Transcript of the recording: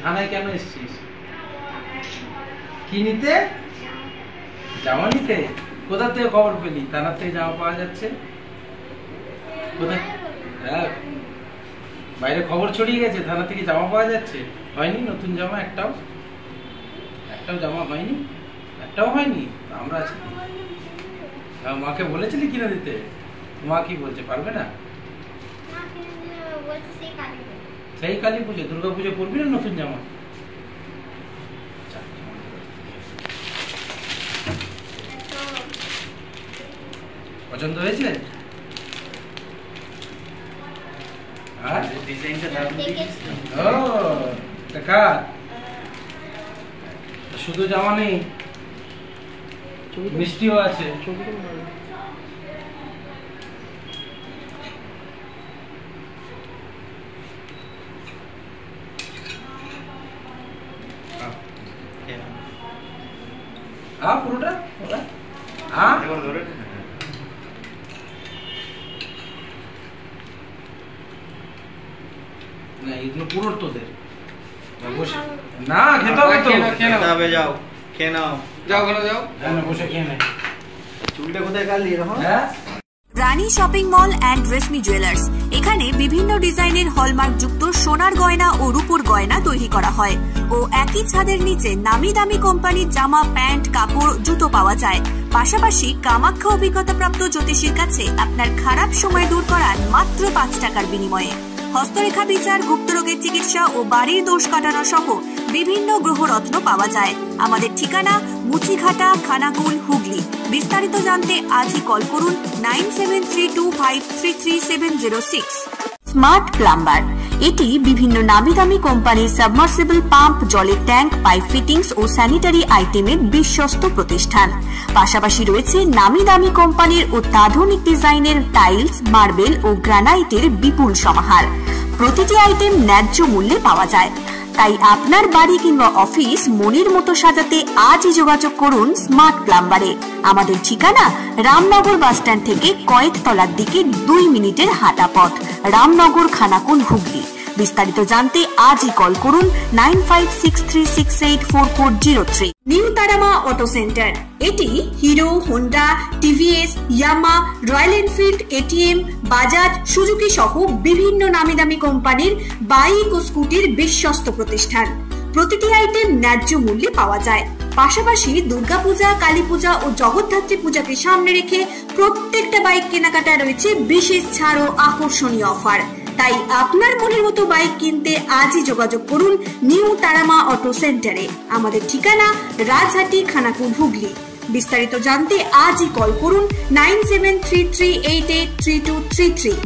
থানায় কেন এসেছিস? কি নিতে? জামা নিতে? কোথা থেকে খবর পেলি থানার থেকে জামা পাওয়া যাচ্ছে? কোথায়? হ্যাঁ, বাইরে খবর ছড়িয়ে গেছে থানা থেকে জামা পাওয়া যাচ্ছে। হয়নি নতুন জামা? একটাও জামা হয়নি? একটাও হয়নি? আমরা আছি। মাকে বলেছিলি কিনে দিতে? মা কি বলছে, পারবে না? সেই কালী পুজো, দুর্গা পুজো পড়বি না নতুন জামা? পছন্দ হয়েছে? শুধু জামা নেই, মিষ্টিও আছে। পুরোটা না, এগুলো পুরো তোদের না, খেতে হবে তো। খেতে হবে, যাও খেয়ে নাও, যাও ঘরে যাও, বসে খেয়ে নে। চুলটা কোথায় কাটলি এখন? Rani shopping mall and Reshmi jewellers, এখানে বিভিন্ন ডিজাইনের হলমার্ক যুক্ত সোনার গয়না ও রূপোর গয়না তৈরি করা হয় ও একই ছাদের নিচে নামি দামি কোম্পানির জামা, প্যান্ট, কাপড়, জুতো পাওয়া যায়। পাশাপাশি কামাখ্যা অভিজ্ঞতাপ্রাপ্ত জ্যোতিষীর কাছে আপনার খারাপ সময় দূর করান মাত্র 5 টাকার বিনিময়ে। হস্তরেখা বিচার, গুপ্তরোগের চিকিৎসা ও বাড়ির দোষ কাটানো সহ বিভিন্ন গ্রহরত্ন পাওয়া যায়। আমাদের ঠিকানা মুচিঘাটা, খানাকুল, হুগলি। বিস্তারিত জানতে আজই কল করুন 9732533706। স্মার্ট প্লাম্বার, এটি বিভিন্ন নামি দামি কোম্পানির সাবমার্সিবল পাম্প, জলের ট্যাঙ্ক, পাইপ ফিটিংস ও স্যানিটারি আইটেমের বিশ্বস্ত প্রতিষ্ঠান। পাশাপাশি রয়েছে নামি দামি কোম্পানির অত্যাধুনিক ডিজাইনের টাইলস, মার্বেল ও গ্রানাইটের বিপুল সমাহার। প্রতিটি আইটেম ন্যায্য মূল্যে পাওয়া যায়। তাই আপনার বাড়ি কিংবা অফিস মনের মতো সাজাতে আজই যোগাযোগ করুন স্মার্ট প্লাম্বারে। আমাদের ঠিকানা রামনগর বাসস্ট্যান্ড থেকে কয়েকতলার দিকে 2 মিনিটের হাঁটা পথ, রামনগর, খানাকুল, হুগলি। বিস্তারিত জানতে আজই কল করুন 9563684403। নিউ তারামা অটো সেন্টার, এটি Hero, Honda, TVS, Yamaha, Royal Enfield, ATM, Bajaj, Suzuki সহ বিভিন্ন নামি দামি কোম্পানির বাইক ও স্কুটির বিশ্বস্ত প্রতিষ্ঠান। প্রতিটি আইটেম ন্যায্য মূল্যে পাওয়া যায়। পাশাপাশি দুর্গাপূজা, কালী পূজা ও জগদ্ধাত্রী পূজাকে সামনে রেখে প্রত্যেকটা বাইক কেনাকাটায় রয়েছে বিশেষ ছাড় ও আকর্ষণীয় অফার। তাই আপনার মনের মতো বাইক কিনতে আজই যোগাযোগ করুন নিউ তারামা অটো সেন্টারে। আমাদের ঠিকানা রাজহাটি, খানাকুল, হুগলি। বিস্তারিত জানতে আজই কল করুন 9733883233।